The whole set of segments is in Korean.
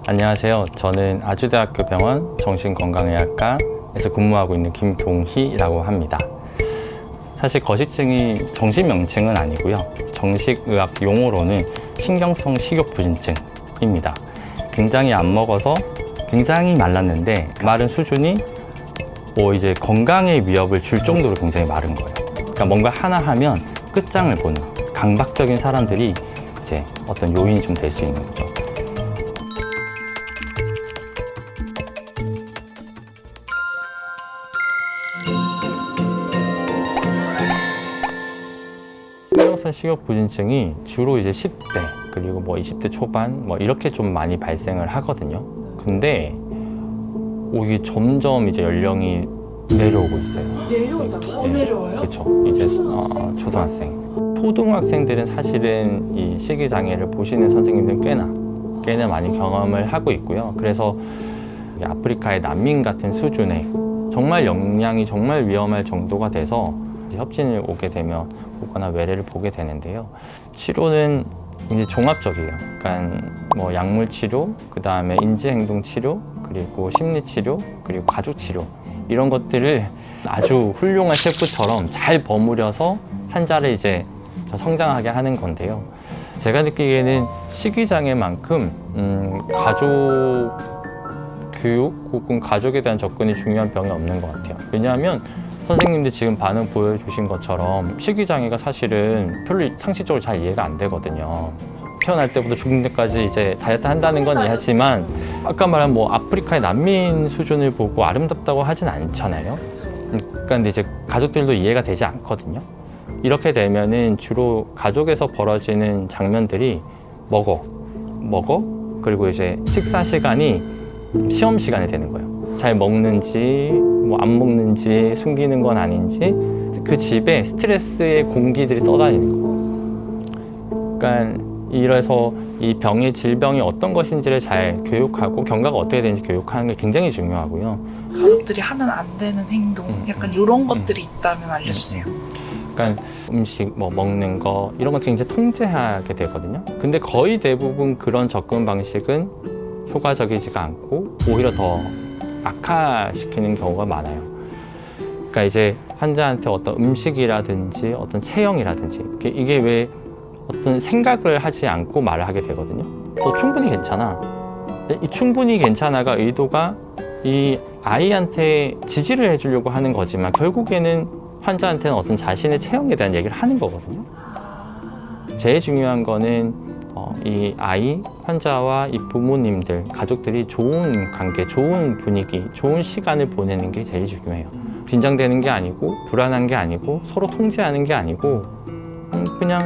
안녕하세요. 저는 아주대학교 병원 정신건강의학과에서 근무하고 있는 김동희라고 합니다. 사실 거식증이 정식 명칭은 아니고요. 정식의학 용어로는 신경성 식욕부진증입니다. 굉장히 안 먹어서 굉장히 말랐는데 마른 수준이 이제 건강에 위협을 줄 정도로 굉장히 마른 거예요. 그러니까 뭔가 하나 하면 끝장을 보는 강박적인 사람들이 이제 어떤 요인이 좀 될 수 있는 거죠. 신경성 식욕부진증이 주로 이제 10대 그리고 20대 초반 이렇게 좀 많이 발생을 하거든요. 근데 이게 점점 이제 연령이 내려오고 있어요. 내려온다. 더 내려와요? 그렇죠. 이제 초등학생. 초등학생들은 사실은 이 식이장애를 보시는 선생님들은 꽤나 많이 경험을 하고 있고요. 그래서 아프리카의 난민 같은 수준의 정말 영양이 정말 위험할 정도가 돼서 협진을 오게 되면 보거나 외래를 보게 되는데요. 치료는 이제 종합적이에요. 그러니까 약물 치료, 그 다음에 인지행동 치료, 그리고 심리 치료, 그리고 가족 치료 이런 것들을 아주 훌륭한 셰프처럼 잘 버무려서 환자를 이제 성장하게 하는 건데요. 제가 느끼기에는 식이장애만큼 가족 교육 혹은 가족에 대한 접근이 중요한 병이 없는 것 같아요. 왜냐하면 선생님들 지금 반응 보여주신 것처럼 식이장애가 사실은 별로 상식적으로 잘 이해가 안 되거든요. 태어날 때부터 죽는 데까지 이제 다이어트 한다는 건 이해하지만 아까 말한 아프리카의 난민 수준을 보고 아름답다고 하진 않잖아요. 그러니까 근데 이제 가족들도 이해가 되지 않거든요. 이렇게 되면은 주로 가족에서 벌어지는 장면들이 먹어 그리고 이제 식사 시간이 시험 시간이 되는 거예요. 잘 먹는지 안 먹는지 숨기는 건 아닌지 그 집에 스트레스의 공기들이 떠다니는 거예요. 그러니까 이래서 이 병의 질병이 어떤 것인지를 잘 교육하고 경과가 어떻게 되는지 교육하는 게 굉장히 중요하고요. 가족들이 하면 안 되는 행동, 약간 이런 것들이 있다면 알려주세요. 그러니까 음식 먹는 거 이런 거 굉장히 통제하게 되거든요. 근데 거의 대부분 그런 접근 방식은 효과적이지가 않고 오히려 더 악화시키는 경우가 많아요. 그러니까 이제 환자한테 어떤 음식이라든지 어떤 체형이라든지 이게 왜 어떤 생각을 하지 않고 말을 하게 되거든요. 충분히 괜찮아. 이 충분히 괜찮아가 의도가 이 아이한테 지지를 해주려고 하는 거지만 결국에는 환자한테는 어떤 자신의 체형에 대한 얘기를 하는 거거든요. 제일 중요한 거는 이 아이, 환자와 이 부모님들, 가족들이 좋은 관계, 좋은 분위기, 좋은 시간을 보내는 게 제일 중요해요. 긴장되는 게 아니고 불안한 게 아니고 서로 통제하는 게 아니고 그냥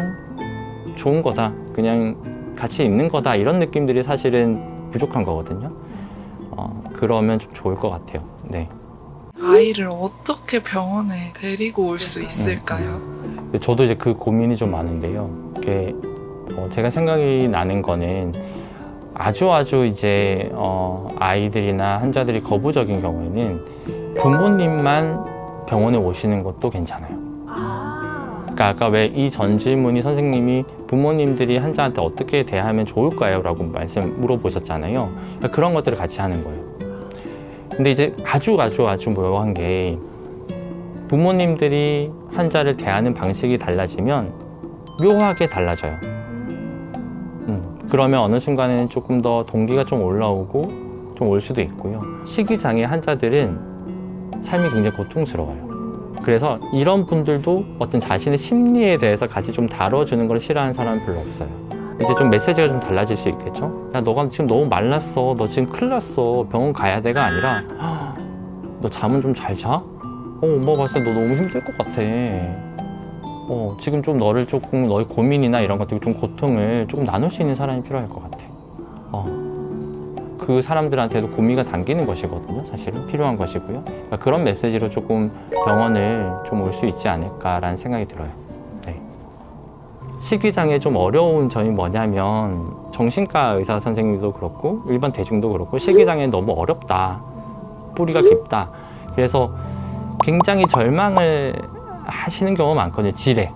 좋은 거다, 그냥 같이 있는 거다 이런 느낌들이 사실은 부족한 거거든요. 그러면 좀 좋을 것 같아요. 네. 아이를 어떻게 병원에 데리고 올 수 있을까요? 저도 이제 그 고민이 좀 많은데요. 이게 제가 생각이 나는 거는 아주 이제 아이들이나 환자들이 거부적인 경우에는 부모님만 병원에 오시는 것도 괜찮아요. 그러니까 아까 왜 이 전 질문이 선생님이 부모님들이 환자한테 어떻게 대하면 좋을까요? 라고 물어보셨잖아요. 그러니까 그런 것들을 같이 하는 거예요. 근데 이제 아주 묘한 게 부모님들이 환자를 대하는 방식이 달라지면 묘하게 달라져요. 그러면 어느 순간에는 조금 더 동기가 좀 올라오고 좀 올 수도 있고요. 식이장애 환자들은 삶이 굉장히 고통스러워요. 그래서 이런 분들도 어떤 자신의 심리에 대해서 같이 좀 다뤄주는 걸 싫어하는 사람은 별로 없어요. 이제 좀 메시지가 좀 달라질 수 있겠죠? 야, 너가 지금 너무 말랐어. 너 지금 큰일 났어. 병원 가야 돼가 아니라 너 잠은 좀 잘 자? 엄마가 봤을 때 너 너무 힘들 것 같아. 지금 좀 너의 고민이나 이런 것들 좀 고통을 조금 나눌 수 있는 사람이 필요할 것 같아. 그 사람들한테도 고미가 당기는 것이거든요. 사실은 필요한 것이고요. 그러니까 그런 메시지로 조금 병원을 좀 올 수 있지 않을까라는 생각이 들어요. 네. 식이장애 좀 어려운 점이 뭐냐면 정신과 의사 선생님도 그렇고 일반 대중도 그렇고 식이장애는 너무 어렵다. 뿌리가 깊다. 그래서 굉장히 절망을 하시는 경우가 많거든요. 지레.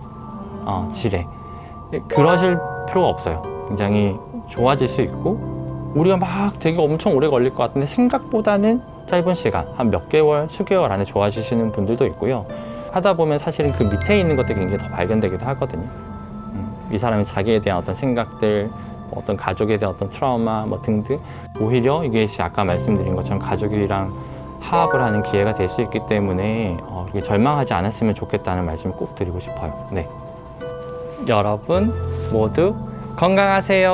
그러실 필요가 없어요. 굉장히 좋아질 수 있고 우리가 막 되게 엄청 오래 걸릴 것 같은데 생각보다는 짧은 시간, 한 몇 개월, 수개월 안에 좋아지시는 분들도 있고요. 하다 보면 사실은 그 밑에 있는 것들이 굉장히 더 발견되기도 하거든요. 이 사람이 자기에 대한 어떤 생각들, 뭐 어떤 가족에 대한 어떤 트라우마 뭐 등등, 오히려 이게 아까 말씀드린 것처럼 가족이랑 화합을 하는 기회가 될 수 있기 때문에 이렇게 절망하지 않았으면 좋겠다는 말씀을 꼭 드리고 싶어요. 네. 여러분 모두 건강하세요.